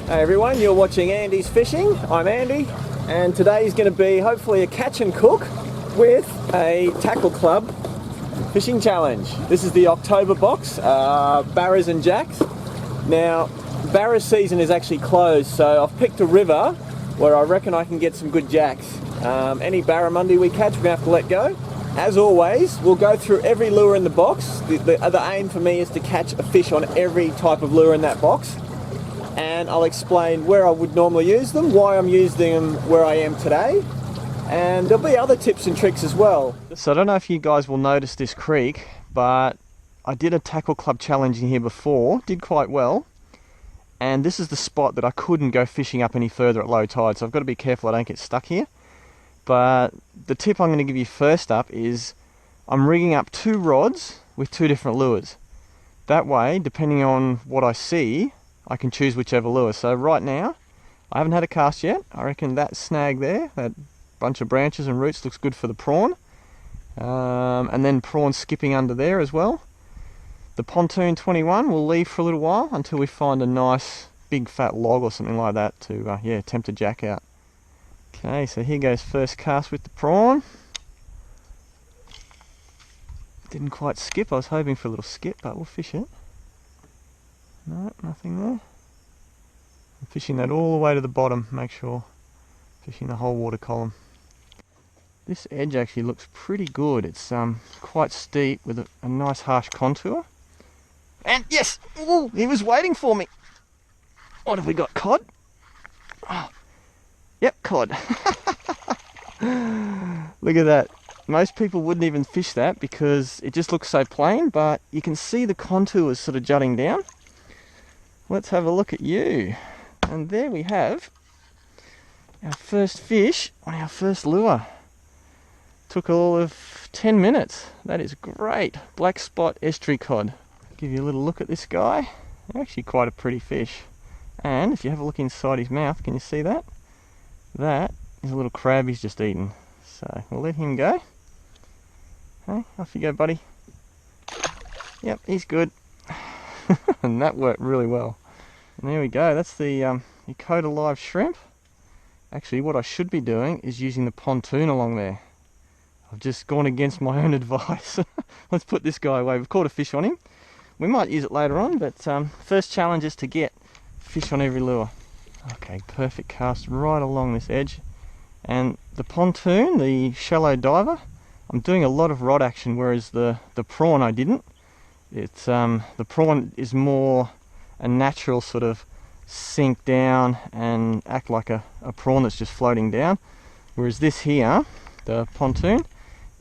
Hey everyone, you're watching Andy's Fishing. I'm Andy, and today's going to be hopefully a catch and cook with a tackle club fishing challenge. This is the October box, Barras and Jacks. Now, Barra season is actually closed, so I've picked a river where I reckon I can get some good jacks. Any barramundi we catch, we're going to have to let go. As always, we'll go through every lure in the box. The aim for me is to catch a fish on every type of lure in that box. And I'll explain where I would normally use them, why I'm using them where I am today, and there'll be other tips and tricks as well. So I don't know if you guys will notice this creek, but I did a tackle club challenge in here before, did quite well, and this is the spot that I couldn't go fishing up any further at low tide, so I've got to be careful I don't get stuck here. But the tip I'm going to give you first up is I'm rigging up 2 rods with 2 different lures. That way, depending on what I see, I can choose whichever lure. So right now, I haven't had a cast yet. I reckon that snag there, that bunch of branches and roots, looks good for the prawn. And then prawn skipping under there as well. The pontoon 21 we'll leave for a little while until we find a nice big fat log or something like that to tempt a jack out. Okay, so here goes first cast with the prawn. Didn't quite skip. I was hoping for a little skip, but we'll fish it. No, nothing there. I'm fishing that all the way to the bottom, make sure fishing the whole water column. This edge actually looks pretty good. It's quite steep with a nice harsh contour. And yes! Ooh, he was waiting for me! What have we got, cod? Oh, yep, cod. Look at that. Most people wouldn't even fish that because it just looks so plain, but you can see the contours sort of jutting down. Let's have a look at you. And there we have our first fish on our first lure. Took all of 10 minutes. That is great. Black spot estuary cod. Give you a little look at this guy. Actually quite a pretty fish. And if you have a look inside his mouth, can you see that? That is a little crab he's just eaten. So we'll let him go. Okay, off you go, buddy. Yep, he's good. And that worked really well. And there we go, that's the Dakota live shrimp. Actually, what I should be doing is using the pontoon along there. I've just gone against my own advice. Let's put this guy away. We've caught a fish on him. We might use it later on, but first challenge is to get fish on every lure. Okay, perfect cast right along this edge. And the pontoon, the shallow diver, I'm doing a lot of rod action, whereas the prawn I didn't. It's the prawn is more a natural sort of sink down and act like a prawn that's just floating down, whereas this here, the pontoon,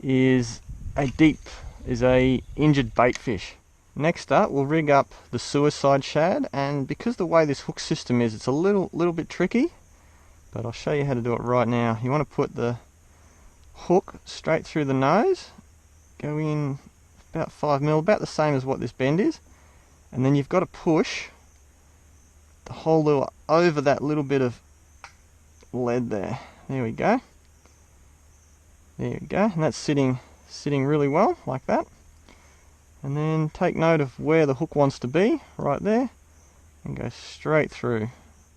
is a injured bait fish. Next up, we'll rig up the suicide shad, and because the way this hook system is, it's a little bit tricky, but I'll show you how to do it right now. You want to put the hook straight through the nose, go in about 5mm, about the same as what this bend is, and then you've got to push the whole lure over that little bit of lead there. There we go. There you go, and that's sitting really well like that. And then take note of where the hook wants to be, right there, and go straight through.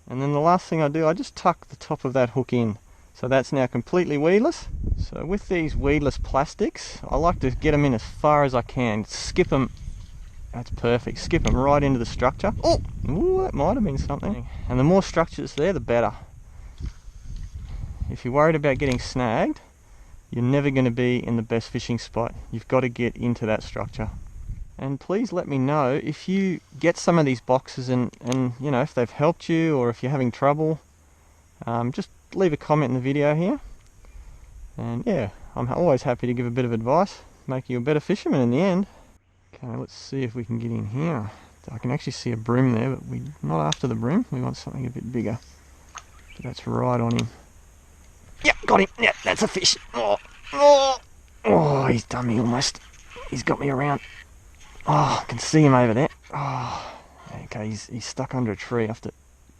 And then the last thing I do, I just tuck the top of that hook in. So that's now completely weedless. So with these weedless plastics, I like to get them in as far as I can. Skip them. That's perfect. Skip them right into the structure. Oh, ooh, that might have been something. And the more structures there, the better. If you're worried about getting snagged, you're never going to be in the best fishing spot. You've got to get into that structure. And please let me know if you get some of these boxes and you know, if they've helped you or if you're having trouble. Just leave a comment in the video here. And yeah, I'm always happy to give a bit of advice, make you a better fisherman in the end. Okay, let's see if we can get in here. I can actually see a brim there, but we're not after the brim. We want something a bit bigger. But that's right on him. Yep, got him. Yep, that's a fish. Oh, he's done me almost. He's got me around. Oh, I can see him over there. Oh, okay, he's stuck under a tree. I have to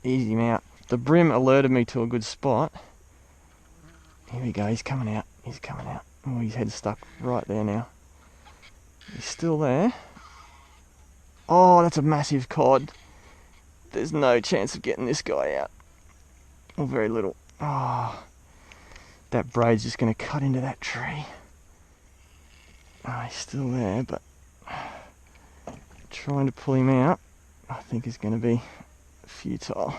ease him out. The brim alerted me to a good spot. Here we go, he's coming out. He's coming out. Oh, his head's stuck right there now. He's still there. Oh, that's a massive cod. there's no chance of getting this guy out. Or very little. Oh, that braid's just going to cut into that tree. Oh, he's still there, but trying to pull him out, I think is going to be futile.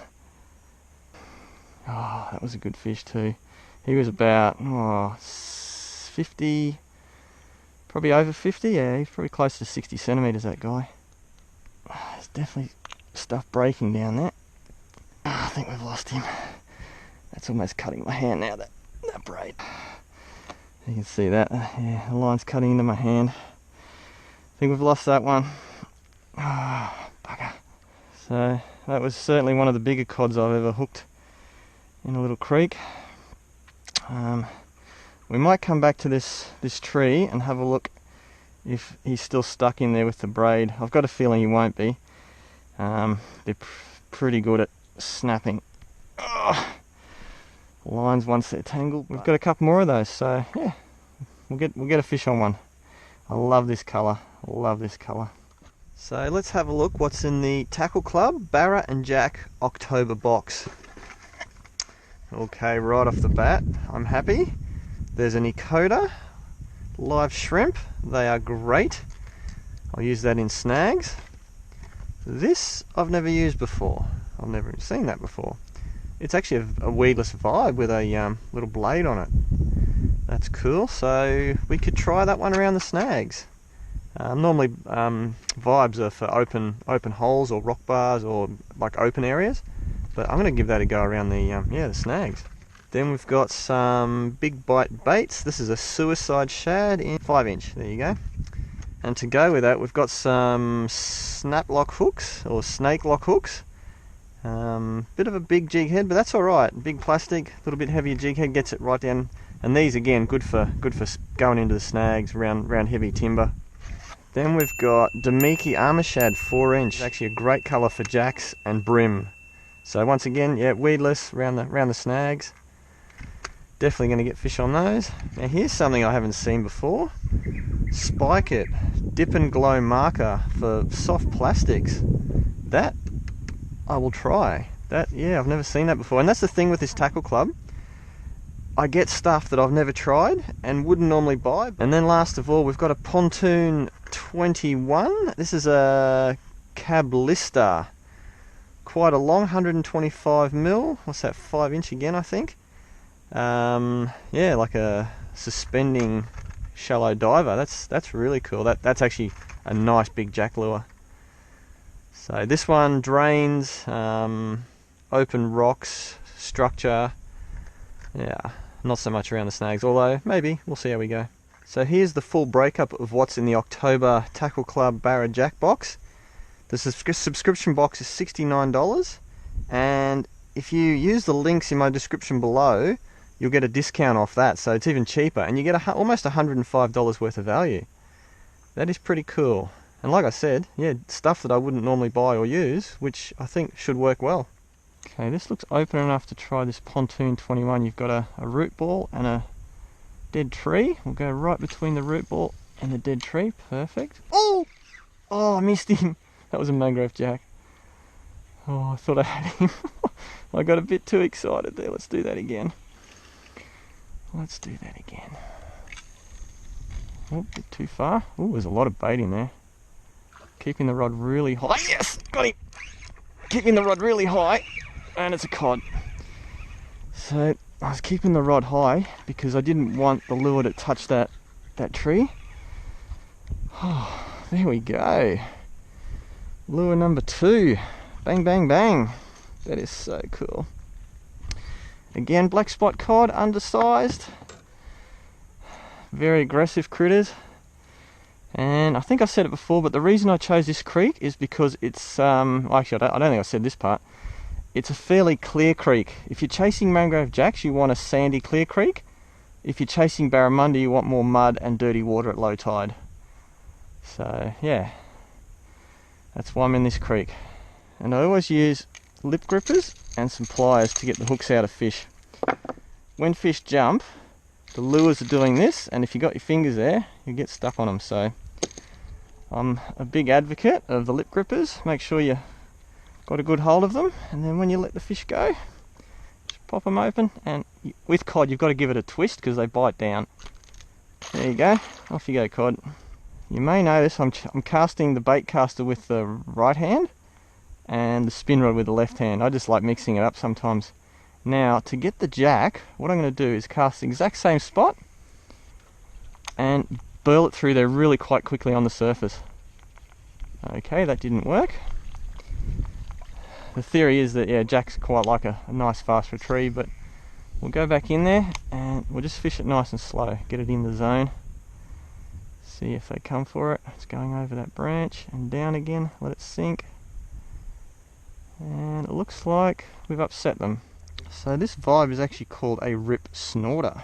Oh, that was a good fish too. He was about 50, probably over 50. Yeah, he's probably close to 60 centimeters, that guy. Oh, there's definitely stuff breaking down there. Oh, I think we've lost him. That's almost cutting my hand now, that braid. You can see that. Yeah, the line's cutting into my hand. I think we've lost that one. Oh, bugger. So that was certainly one of the bigger cods I've ever hooked in a little creek. We might come back to this tree and have a look if he's still stuck in there with the braid. I've got a feeling he won't be. They're pretty good at snapping lines once they're tangled. We've got a couple more of those, so yeah, we'll get a fish on one. I love this colour. I love this colour. So let's have a look what's in the Tackle Club Barra and Jack October box. Okay, right off the bat, I'm happy. There's an Ecoda live shrimp. They are great. I'll use that in snags. This I've never used before. I've never even seen that before. It's actually a weedless vibe with a little blade on it. That's cool. So we could try that one around the snags. Normally vibes are for open holes or rock bars or like open areas, but I'm going to give that a go around the snags. Then we've got some big bite baits. This is a suicide shad in 5-inch. There you go. And to go with that, we've got some snap lock hooks or snake lock hooks. Bit of a big jig head, but that's all right. Big plastic, a little bit heavier jig head gets it right down. And these again, good for going into the snags around heavy timber. Then we've got Damiki Armour Shad 4-inch. It's actually a great colour for jacks and brim. So once again, yeah, weedless around the snags. Definitely going to get fish on those. Now here's something I haven't seen before. Spike It Dip and Glow marker for soft plastics. That I will try. That, yeah, I've never seen that before. And that's the thing with this Tackle Club. I get stuff that I've never tried and wouldn't normally buy. And then last of all, we've got a Pontoon 21. This is a Cablista. Quite a long, 125mm. What's that, 5-inch again, I think. Yeah, like a suspending shallow diver. That's really cool. That's actually a nice big jack lure. So this one drains, open rocks, structure. Yeah, not so much around the snags, although maybe, we'll see how we go. So here's the full breakup of what's in the October Tackle Club Barra Jack box. The subscription box is $69, and if you use the links in my description below, you'll get a discount off that, so it's even cheaper, and you get almost $105 worth of value. That is pretty cool. And like I said, yeah, stuff that I wouldn't normally buy or use, which I think should work well. Okay, this looks open enough to try this Pontoon 21. You've got a root ball and a dead tree. We'll go right between the root ball and the dead tree. Perfect. Oh! Oh, I missed him. That was a Mangrove Jack. Oh, I thought I had him. I got a bit too excited there. Let's do that again. Let's do that again. Oh, a bit too far. Oh, there's a lot of bait in there. Keeping the rod really high. Yes! Got him! Keeping the rod really high. And it's a cod. So I was keeping the rod high because I didn't want the lure to touch that tree. Oh, there we go. Lure number 2. Bang, bang, bang. That is so cool. Again, black spot cod, undersized. Very aggressive critters. And I think I said it before, but the reason I chose this creek is because it's, actually I don't think I said this part. It's a fairly clear creek. If you're chasing Mangrove Jacks, you want a sandy clear creek. If you're chasing barramundi, you want more mud and dirty water at low tide. So yeah, that's why I'm in this creek. And I always use lip grippers and some pliers to get the hooks out of fish. When fish jump, the lures are doing this, and if you got your fingers there, you get stuck on them. So I'm a big advocate of the lip grippers. Make sure you got a good hold of them, and then when you let the fish go, just pop them open, and with cod you've got to give it a twist because they bite down. There you go, off you go, cod. You may notice I'm casting the bait caster with the right hand and the spin rod with the left hand. I just like mixing it up sometimes. Now to get the jack, what I'm going to do is cast the exact same spot and burl it through there really quite quickly on the surface. Okay, that didn't work. The theory is that, yeah, jack's quite like a nice fast retrieve, but we'll go back in there and we'll just fish it nice and slow, get it in the zone. See if they come for it. It's going over that branch and down again, let it sink. And it looks like we've upset them. So this vibe is actually called a rip snorter.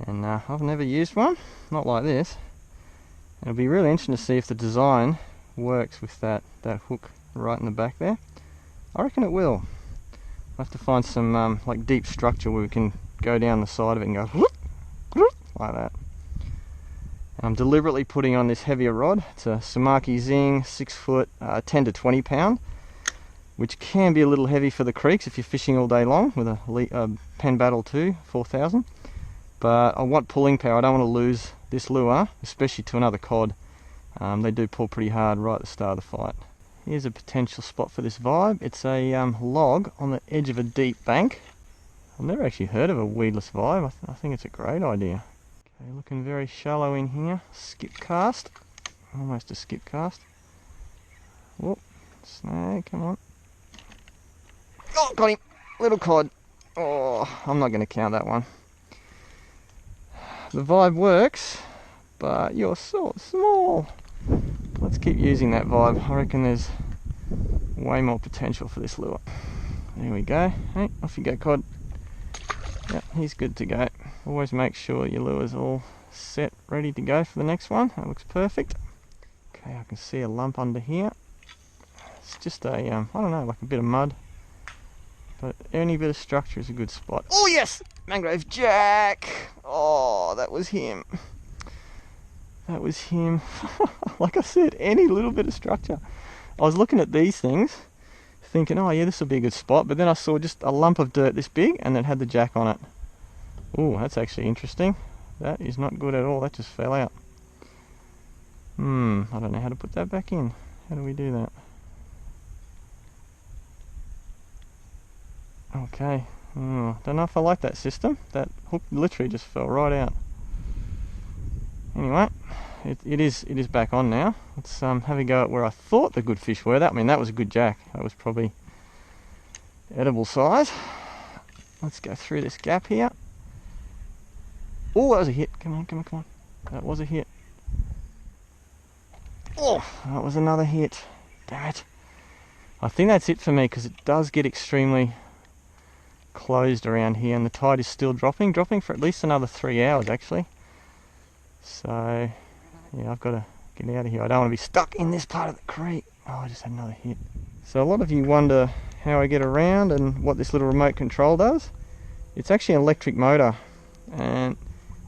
And I've never used one, not like this. It'll be really interesting to see if the design works with that hook right in the back there. I reckon it will. We'll have to find some like deep structure where we can go down the side of it and go whoop, whoop, like that. And I'm deliberately putting on this heavier rod. It's a Samaki Zing 6 foot, 10 to 20 pound, which can be a little heavy for the creeks if you're fishing all day long with a Penn Battle 2 4000. But I want pulling power. I don't want to lose this lure, especially to another cod. They do pull pretty hard right at the start of the fight. Here's a potential spot for this vibe. It's a log on the edge of a deep bank. I've never actually heard of a weedless vibe. I think it's a great idea. Okay, looking very shallow in here. Skip cast. Almost a skip cast. Whoop. Snag, come on. Oh, got him. Little cod. Oh, I'm not going to count that one. The vibe works, but you're so small. Let's keep using that vibe. I reckon there's way more potential for this lure. There we go. Hey, off you go, cod. Yep, he's good to go. Always make sure your lure's all set, ready to go for the next one. That looks perfect. Okay, I can see a lump under here. It's just a, I don't know, like a bit of mud. But any bit of structure is a good spot. Oh yes! Mangrove Jack! Oh, that was him. That was him. Like I said, any little bit of structure. I was looking at these things, thinking, oh yeah, this will be a good spot. But then I saw just a lump of dirt this big, and it had the jack on it. Oh, that's actually interesting. That is not good at all. That just fell out. I don't know how to put that back in. How do we do that? Okay. Don't know if I like that system. That hook literally just fell right out. Anyway, it is back on now. Let's have a go at where I thought the good fish were. That was a good jack. That was probably edible size. Let's go through this gap here. Oh, that was a hit. Come on, come on, come on. That was a hit. Oh, that was another hit. Damn it. I think that's it for me because it does get extremely closed around here, and the tide is still dropping for at least another 3 hours actually. So yeah, I've got to get out of here. I don't want to be stuck in this part of the creek. Oh, I just had another hit. So a lot of you wonder how I get around and what this little remote control does. It's actually an electric motor, and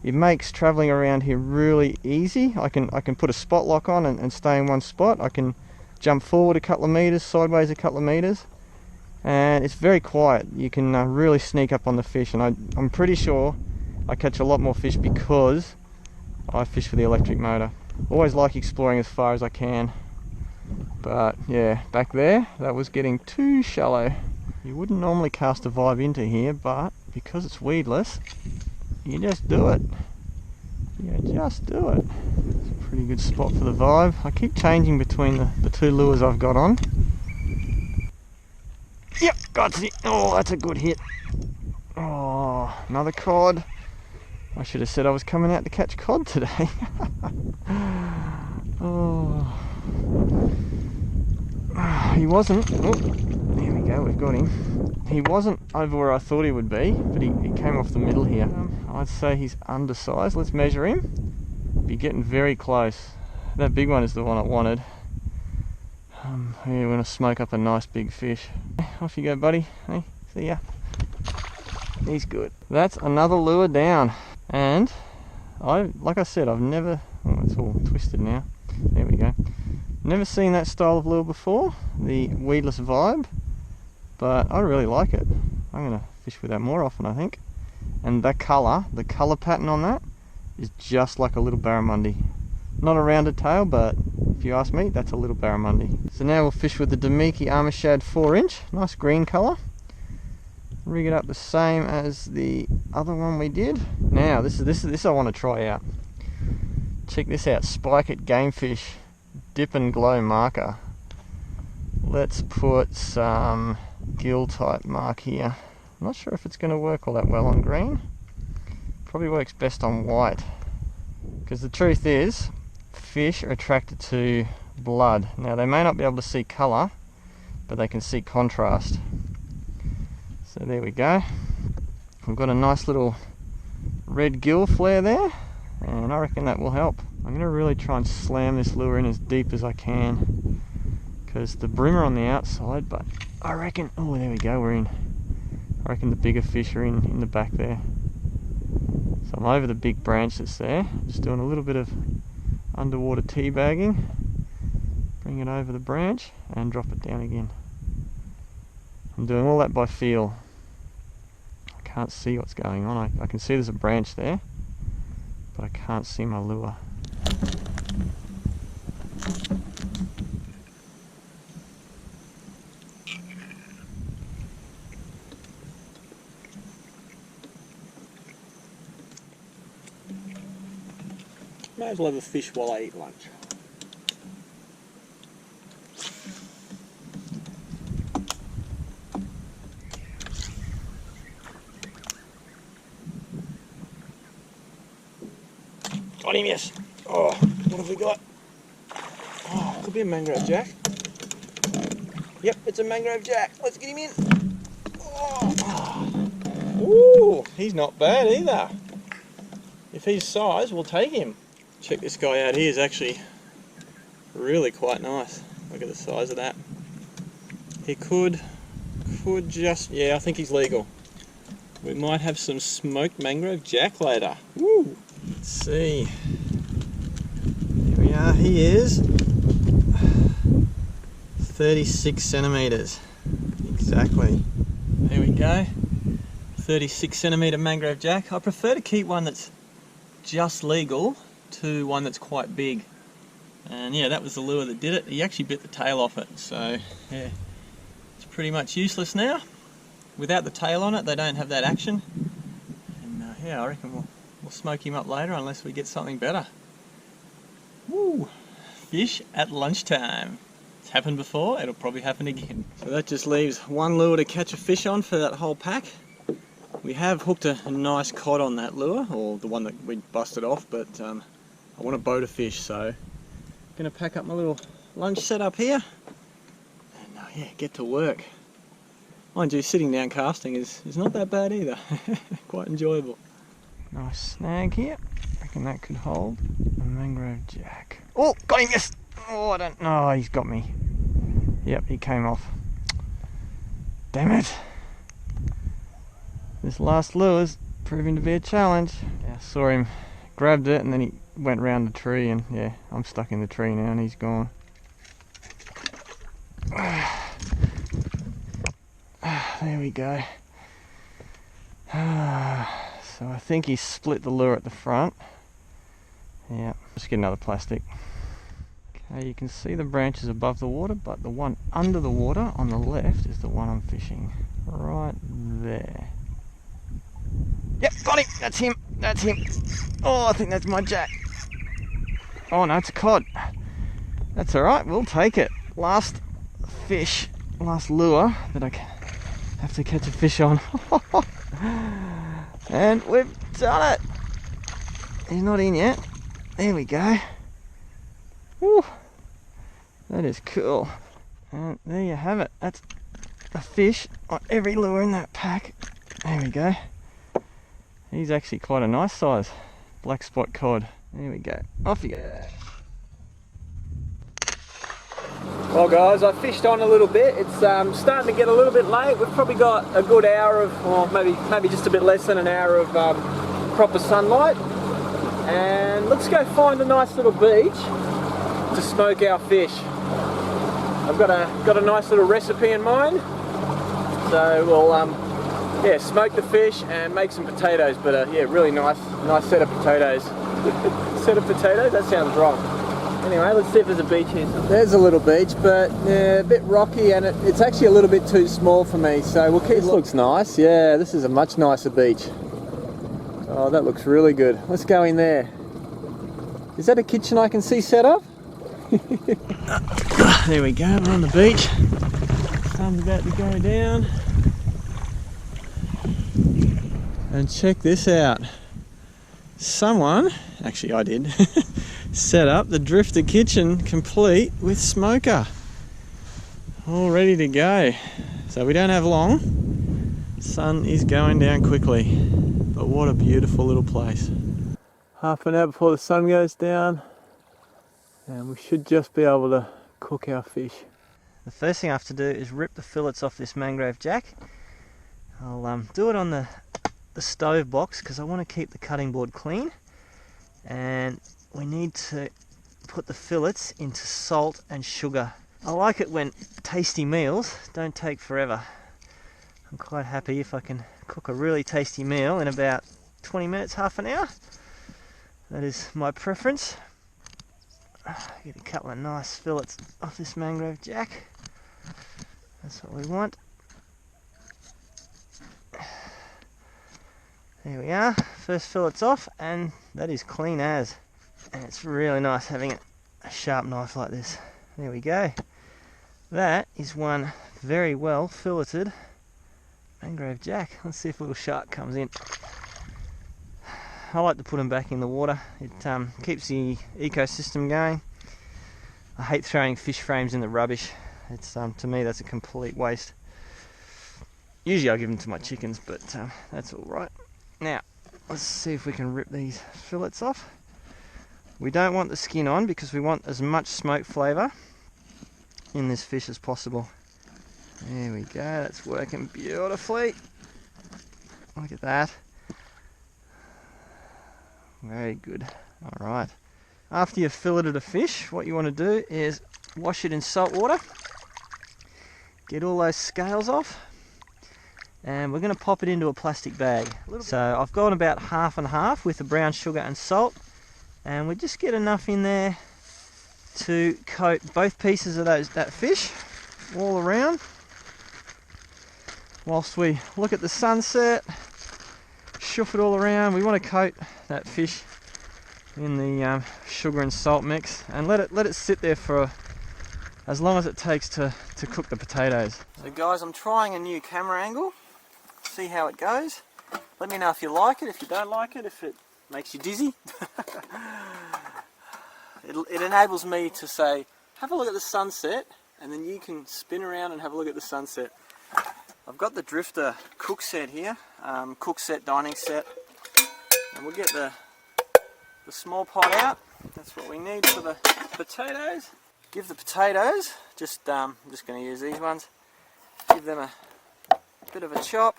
it makes traveling around here really easy. I can put a spot lock on and stay in one spot. I can jump forward a couple of meters, sideways a couple of meters, and it's very quiet. You can really sneak up on the fish, and I'm pretty sure I catch a lot more fish because I fish with the electric motor. Always like exploring as far as I can, but yeah, back there that was getting too shallow. You wouldn't normally cast a vibe into here, but because it's weedless, you just do it. You just do it. It's a pretty good spot for the vibe. I keep changing between the two lures I've got on. Yep, got it. Oh, that's a good hit. Oh, another cod. I should have said I was coming out to catch cod today. Oh, he wasn't. Oh, there we go, we've got him. He wasn't over where I thought he would be, but he came off the middle here. I'd say he's undersized. Let's measure him. Be getting very close. That big one is the one I wanted. Here, we're going to smoke up a nice big fish. Off you go, buddy. Hey, see ya. He's good. That's another lure down. And like I said, I've never, oh, it's all twisted now. There we go. Never seen that style of lure before, the weedless vibe, but I really like it. I'm going to fish with that more often, I think. And that colour, the colour pattern on that is just like a little barramundi. Not a rounded tail, but if you ask me, that's a little barramundi. So now we'll fish with the Damiki Armour Shad 4-inch, nice green colour. Rig it up the same as the other one we did. Now this I want to try out. Check this out, Spike It Gamefish Dip and Glow marker. Let's put some gill type mark here. I'm not sure if it's going to work all that well on green. Probably works best on white. Because the truth is, fish are attracted to blood. Now they may not be able to see colour, but they can see contrast. So there we go. I've got a nice little red gill flare there, and I reckon that will help. I'm going to really try and slam this lure in as deep as I can, because the brimmer on the outside, but I reckon, oh there we go, we're in. I reckon the bigger fish are in the back there. So I'm over the big branch that's there, just doing a little bit of underwater teabagging. Bring it over the branch and drop it down again. I'm doing all that by feel. I can't see what's going on. I can see there's a branch there, but I can't see my lure. May as well have a fish while I eat lunch. Got him, yes. Oh, what have we got? Oh, could be a Mangrove Jack. Yep, it's a Mangrove Jack. Let's get him in. Oh. Ooh, he's not bad either. If he's size, we'll take him. Check this guy out. He is actually really quite nice. Look at the size of that. He could just, yeah, I think he's legal. We might have some smoked Mangrove Jack later. Woo! Let's see. Here we are. He is 36 centimeters. Exactly. There we go. 36 centimeter Mangrove Jack. I prefer to keep one that's just legal to one that's quite big. And yeah, that was the lure that did it. He actually bit the tail off it. So yeah, it's pretty much useless now. Without the tail on it, they don't have that action. And yeah, I reckon we'll smoke him up later unless we get something better. Woo! Fish at lunchtime. It's happened before, it'll probably happen again. So that just leaves one lure to catch a fish on for that whole pack. We have hooked a nice cod on that lure, or the one that we busted off, but I want to boat a fish, so I'm going to pack up my little lunch setup here and yeah, get to work. Mind you, sitting down casting is not that bad either. Quite enjoyable. Nice snag here. I reckon that could hold a Mangrove Jack. Oh, got him, yes! Oh, I don't know, he's got me. Yep, he came off. Damn it. This last lure's proving to be a challenge. Yeah, I saw him, grabbed it, and then he went round the tree, and yeah, I'm stuck in the tree now and he's gone. There we go. So I think he split the lure at the front. Yeah, just get another plastic. Okay, you can see the branches above the water, but the one under the water on the left is the one I'm fishing. Right there. Yep, got him! That's him! That's him! Oh, I think that's my jack. Oh no, it's a cod. That's alright, we'll take it. Last fish, last lure that I have to catch a fish on. And we've done it! He's not in yet. There we go. Woo! That is cool. And there you have it. That's a fish on every lure in that pack. There we go. He's actually quite a nice size. Black spot cod. There we go. Off you go. Well guys, I fished on a little bit. It's starting to get a little bit late. We've probably got a good hour of, or maybe just a bit less than an hour of proper sunlight. And let's go find a nice little beach to smoke our fish. I've got a nice little recipe in mind. So we'll yeah, smoke the fish and make some potatoes, but yeah, really nice set of potatoes. Set of potatoes? That sounds wrong. Anyway, let's see if there's a beach here. There's a little beach, but yeah, a bit rocky, and it's actually a little bit too small for me, so we'll keep. This looks nice. Yeah, this is a much nicer beach. Oh, that looks really good. Let's go in there. Is that a kitchen I can see set up? There we go, we're on the beach. Sun's about to go down. And check this out. Someone, actually I did, set up the drifter kitchen complete with smoker. All ready to go. So we don't have long. Sun is going down quickly. But what a beautiful little place. Half an hour before the sun goes down, and we should just be able to cook our fish. The first thing I have to do is rip the fillets off this Mangrove Jack. I'll do it on the stove box because I want to keep the cutting board clean, and we need to put the fillets into salt and sugar. I like it when tasty meals don't take forever. I'm quite happy if I can cook a really tasty meal in about 20 minutes, half an hour. That is my preference. Get a couple of nice fillets off this Mangrove Jack. That's what we want. There we are, first fillet's off, and that is clean as. And it's really nice having a sharp knife like this. There we go. That is one very well filleted Mangrove Jack. Let's see if a little shark comes in. I like to put them back in the water. It keeps the ecosystem going. I hate throwing fish frames in the rubbish. It's to me that's a complete waste. Usually I give them to my chickens, but that's all right. Now let's see if we can rip these fillets off. We don't want the skin on because we want as much smoke flavour in this fish as possible. There we go, that's working beautifully. Look at that. Very good. Alright. After you've filleted a fish, what you want to do is wash it in salt water. Get all those scales off. And we're going to pop it into a plastic bag. So I've gone about half and half with the brown sugar and salt. And we just get enough in there to coat both pieces of that fish all around. Whilst we look at the sunset, shoof it all around. We want to coat that fish in the sugar and salt mix and let it sit there for as long as it takes to cook the potatoes. So guys, I'm trying a new camera angle. See how it goes. Let me know if you like it, if you don't like it, if it makes you dizzy. It enables me to say, have a look at the sunset, and then you can spin around and have a look at the sunset. I've got the drifter cook set here, cook set, dining set, and we'll get the small pot out. That's what we need for the potatoes. Give the potatoes, I'm just going to use these ones, give them a bit of a chop.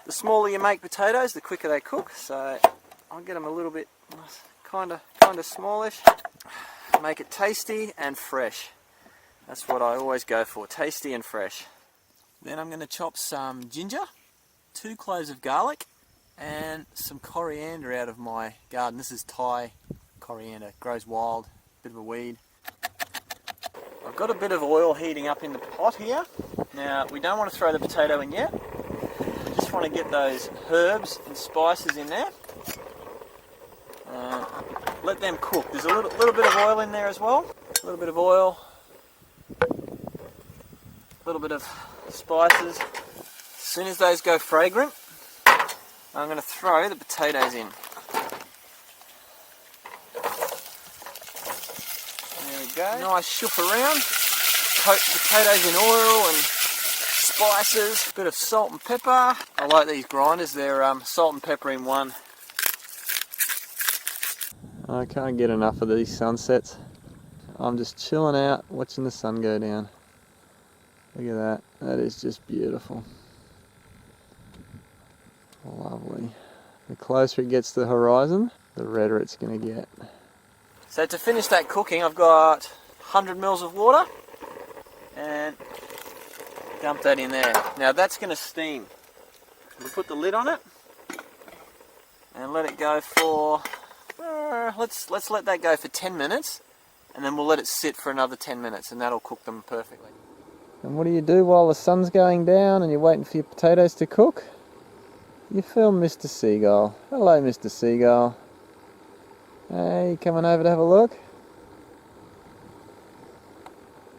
The smaller you make potatoes, the quicker they cook, so I'll get them a little bit kind of smallish. Make it tasty and fresh. That's what I always go for, tasty and fresh. Then I'm going to chop some ginger, 2 cloves of garlic, and some coriander out of my garden. This is Thai coriander, grows wild, bit of a weed. I've got a bit of oil heating up in the pot here. Now we don't want to throw the potato in yet. We just want to get those herbs and spices in there. Let them cook. There's a little bit of oil in there as well. A little bit of oil, a little bit of spices. As soon as those go fragrant, I'm going to throw the potatoes in. There we go. Nice shoof around. Coat the potatoes in oil and spices. Bit of salt and pepper. I like these grinders. They're salt and pepper in one. I can't get enough of these sunsets. I'm just chilling out, watching the sun go down. Look at that. That is just beautiful. Lovely. The closer it gets to the horizon, the redder it's going to get. So to finish that cooking, I've got 100 mils of water and dump that in there. Now that's going to steam. We'll put the lid on it and let it go for, let's let that go for 10 minutes and then we'll let it sit for another 10 minutes and that'll cook them perfectly. And what do you do while the sun's going down and you're waiting for your potatoes to cook? You film Mr. Seagull. Hello, Mr. Seagull. Hey, coming over to have a look?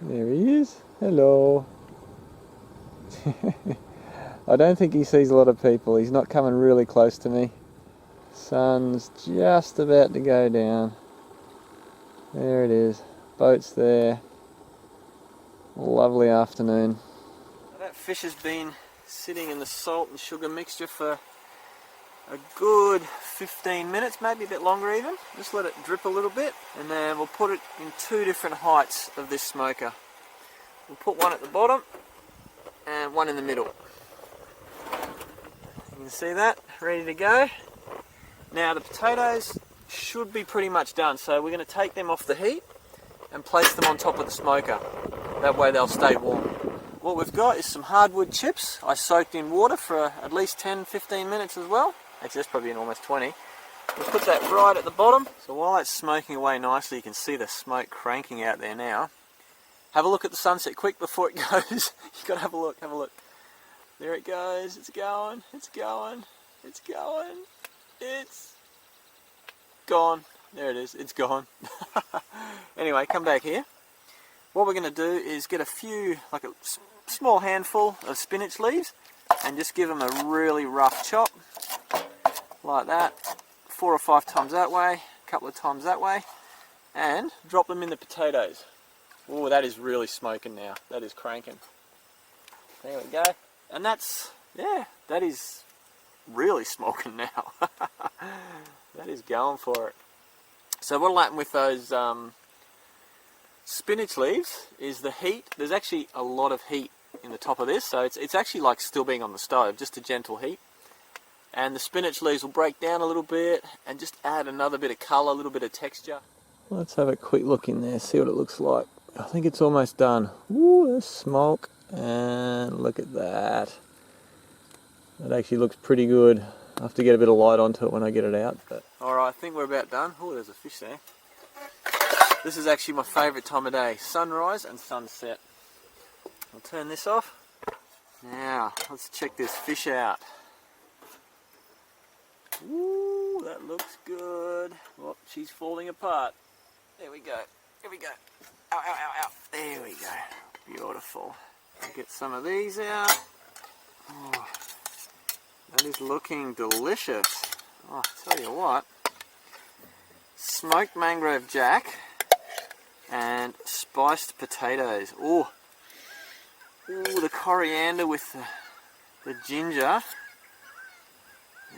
There he is. Hello. I don't think he sees a lot of people. He's not coming really close to me. Sun's just about to go down. There it is. Boat's there. Lovely afternoon. That fish has been sitting in the salt and sugar mixture for a good 15 minutes, maybe a bit longer even. Just let it drip a little bit and then we'll put it in 2 different heights of this smoker. We'll put one at the bottom and one in the middle. You can see that, ready to go. Now the potatoes should be pretty much done, so we're going to take them off the heat and place them on top of the smoker. That way they'll stay warm. What we've got is some hardwood chips. I soaked in water for at least 10-15 minutes as well. Actually, that's probably in almost 20. We'll put that right at the bottom. So while that's smoking away nicely, you can see the smoke cranking out there now. Have a look at the sunset quick before it goes. You've got to have a look, have a look. There it goes, it's going, it's going, it's going, it's gone. There it is, it's gone. Anyway, come back here. What we're going to do is get a few, like a small handful of spinach leaves and just give them a really rough chop. Like that, 4 or 5 times that way, a couple of times that way, and drop them in the potatoes. Oh, that is really smoking now. That is cranking. There we go. And that's, yeah, that is really smoking now. That is going for it. So what'll happen with those spinach leaves is the heat. There's actually a lot of heat in the top of this, so it's actually like still being on the stove, just a gentle heat. And the spinach leaves will break down a little bit and just add another bit of colour, a little bit of texture. Let's have a quick look in there, see what it looks like. I think it's almost done. Ooh, there's smoke, and look at that. That actually looks pretty good. I have to get a bit of light onto it when I get it out. But alright, I think we're about done. Oh, there's a fish there. This is actually my favourite time of day, sunrise and sunset. I'll turn this off. Now, let's check this fish out. Ooh, that looks good. Oh, she's falling apart. There we go. Here we go. Ow, ow, ow, ow. There we go. Beautiful. I'll get some of these out. Oh, that is looking delicious. Oh, I tell you what. Smoked Mangrove Jack and spiced potatoes. Oh, ooh, the coriander with the ginger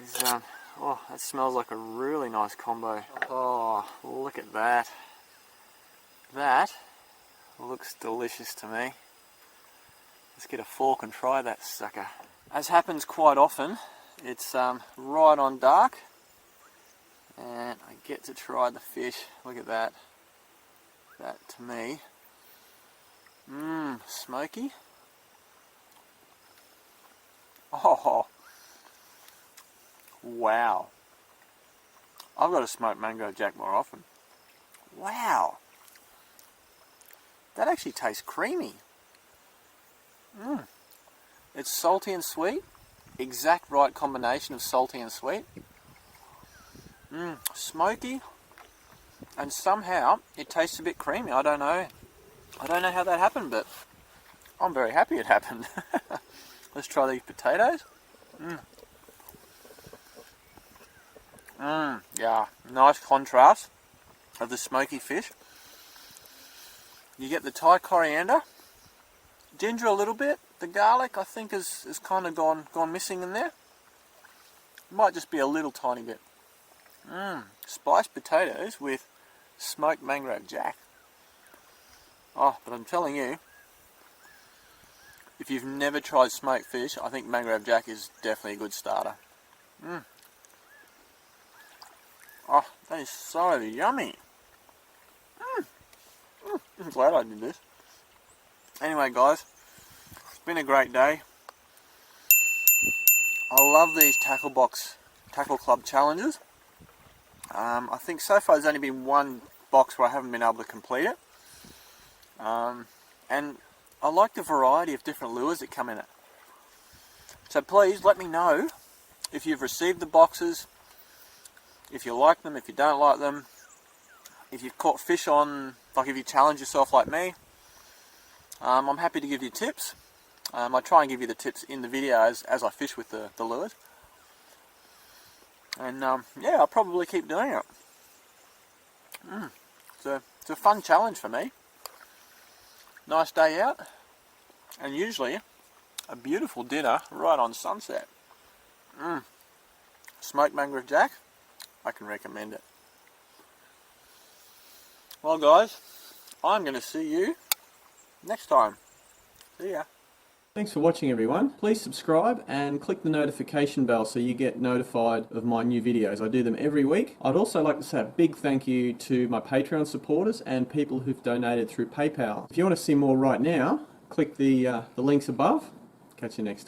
is oh, that smells like a really nice combo. Oh, look at that. That looks delicious to me. Let's get a fork and try that sucker. As happens quite often, it's right on dark and I get to try the fish. Look at that. That to me. Mmm, smoky. Oh, wow. I've got to smoke Mangrove Jack more often. Wow. That actually tastes creamy. Mmm. It's salty and sweet. Exact right combination of salty and sweet. Mmm, smoky. And somehow it tastes a bit creamy. I don't know how that happened, but I'm very happy it happened. Let's try these potatoes. Mmm. Mmm, yeah, nice contrast of the smoky fish. You get the Thai coriander, ginger a little bit. The garlic I think is kind of gone missing in there. Might just be a little tiny bit. Mmm, spiced potatoes with smoked Mangrove Jack. Oh, but I'm telling you, if you've never tried smoked fish, I think Mangrove Jack is definitely a good starter. Mmm. Oh, that is so yummy. I'm glad I did this. Anyway guys, it's been a great day. I love these tackle club challenges. I think so far there's only been one box where I haven't been able to complete it. And I like the variety of different lures that come in it. So please let me know if you've received the boxes, if you like them, if you don't like them, if you've caught fish on, like if you challenge yourself like me. I'm happy to give you tips. I try and give you the tips in the video as I fish with the lures. And yeah, I'll probably keep doing it. It's a fun challenge for me. Nice day out, and usually a beautiful dinner right on sunset. Smoked Mangrove Jack, I can recommend it. Well guys, I'm going to see you next time. See ya. Thanks for watching everyone. Please subscribe and click the notification bell so you get notified of my new videos. I do them every week. I'd also like to say a big thank you to my Patreon supporters and people who've donated through PayPal. If you want to see more right now, click the links above. Catch you next time.